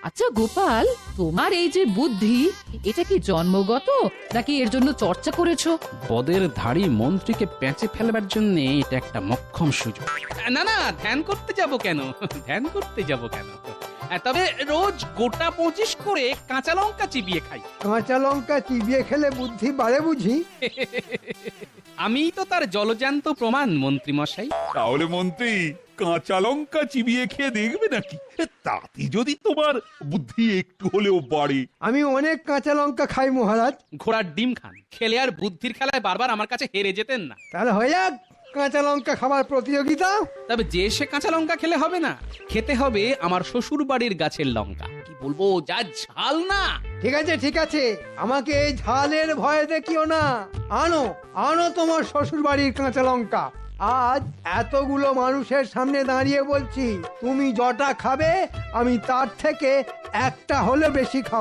আচ্ছা গোপাল, তোমার এই যে বুদ্ধি, এটা কি জন্মগত নাকি এর জন্য চর্চা করেছো? পদের ধাড়ি মন্ত্রীকে পেঁচে ফেলবার জন্য এটা একটা মক্ষম সুযোগ। না না, ধ্যান করতে যাব কেন? ধ্যান করতে যাব কেন? তবে রোজ গোটা 25 করে কাঁচা লঙ্কা চিবিয়ে খাই। কাঁচা লঙ্কা চিবিয়ে খেলে বুদ্ধি বাড়ে বুঝি? আমি তো তার জলজান্ত প্রমাণ, মন্ত্রী মশাই। তাহলে মন্ত্রী কাঁচা লঙ্কা চিবিয়ে খেয়ে দেখবে নাকি? তাতে যদি তোমার বুদ্ধি একটু হলেও বাড়ে। আমি অনেক কাঁচা লঙ্কা খাই মহারাজ। ঘোড়ার ডিম খান, খেলে আর বুদ্ধির খেলায় বারবার আমার কাছে হেরে যেতেন না। তাহলে হয়ে যাক কাঁচা লঙ্কা খাবার প্রতিযোগিতা। তবে যে সে কাঁচা লঙ্কা খেলে হবে না, খেতে হবে আমার শ্বশুর বাড়ির গাছের লঙ্কা। কি বলবো, যা ঝাল না! ঠিক আছে ঠিক আছে, আমাকে এই ঝালের ভয় দেখিও না। আনো আনো তোমার শ্বশুর বাড়ির কাঁচা লঙ্কা। আজ এতগুলো মানুষের সামনে দাঁড়িয়ে বলছি, তুমি যটা খাবে আমি তার থেকে একটা হলে বেশি খাবো।